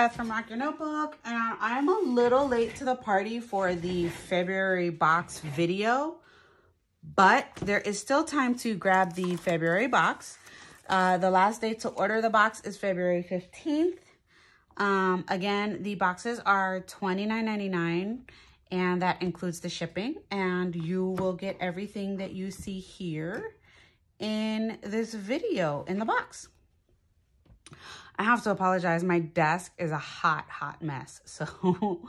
Beth from Rock Your Notebook, and I'm a little late to the party for the February box video, but there is still time to grab the February box. The last day to order the box is February 15th. Again, the boxes are $29.99, and that includes the shipping, and you will get everything that you see here in this video in the box. I have to apologize. My desk is a hot mess. So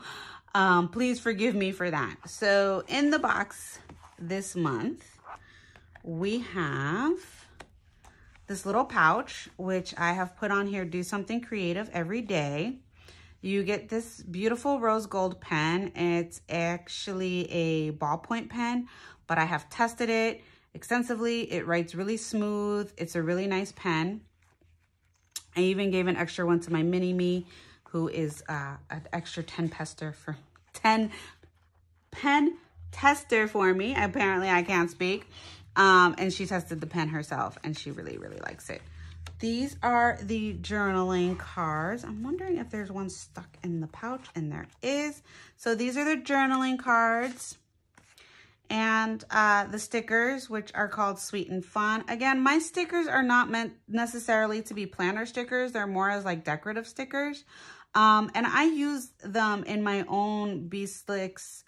please forgive me for that. So in the box this month, we have this little pouch, which I have put on here, do something creative every day. You get this beautiful rose gold pen. It's actually a ballpoint pen, but I have tested it extensively. It writes really smooth. It's a really nice pen. I even gave an extra one to my mini-me, who is an extra 10 pen tester for me. Apparently, I can't speak. And she tested the pen herself, and she really likes it. These are the journaling cards. I'm wondering if there's one stuck in the pouch, and there is. So these are the journaling cards. And the stickers, which are called Sweet and Fun. Again, my stickers are not meant necessarily to be planner stickers. They're more as like decorative stickers. And I use them in my own B6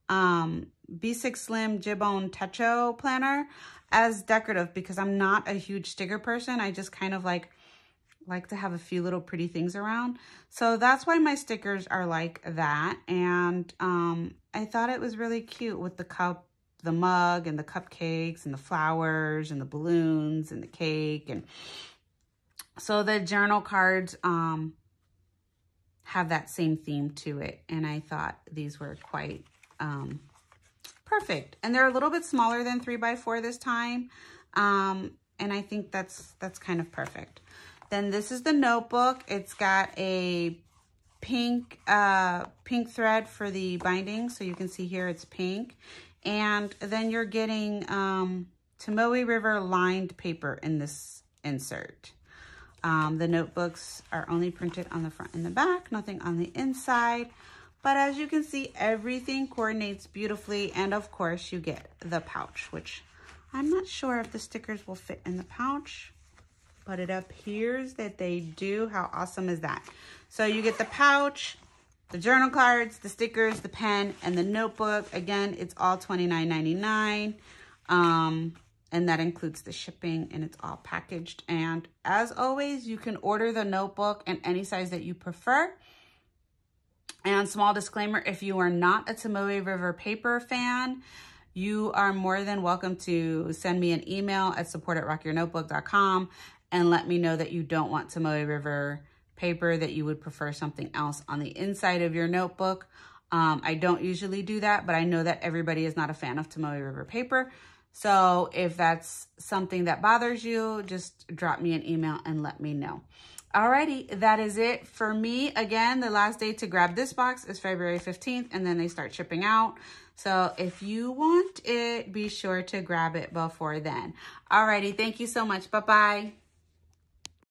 Slim Jibbone Techo planner as decorative because I'm not a huge sticker person. I just kind of like to have a few little pretty things around. So that's why my stickers are like that. And I thought it was really cute with the cup, the mug, and the cupcakes, and the flowers, and the balloons, and the cake. And so the journal cards have that same theme to it. And I thought these were quite perfect. And they're a little bit smaller than 3x4 this time. And I think that's kind of perfect. Then this is the notebook. It's got a pink thread for the binding. So you can see here it's pink. And then you're getting Tomoe River lined paper in this insert. The notebooks are only printed on the front and the back, nothing on the inside. But as you can see, everything coordinates beautifully. And of course, you get the pouch, which I'm not sure if the stickers will fit in the pouch, but it appears that they do. How awesome is that? So you get the pouch, the journal cards, the stickers, the pen, and the notebook. Again, it's all $29.99. And that includes the shipping, and it's all packaged. And as always, you can order the notebook in any size that you prefer. And small disclaimer, if you are not a Tomoe River paper fan, you are more than welcome to send me an email at support@rockyournotebook.com and let me know that you don't want Tomoe River paper, that you would prefer something else on the inside of your notebook. I don't usually do that, but I know that everybody is not a fan of Tomoe River paper. So if that's something that bothers you, just drop me an email and let me know. Alrighty, that is it for me. Again, the last day to grab this box is February 15th, and then they start shipping out. So if you want it, be sure to grab it before then. Alrighty, thank you so much. Bye-bye.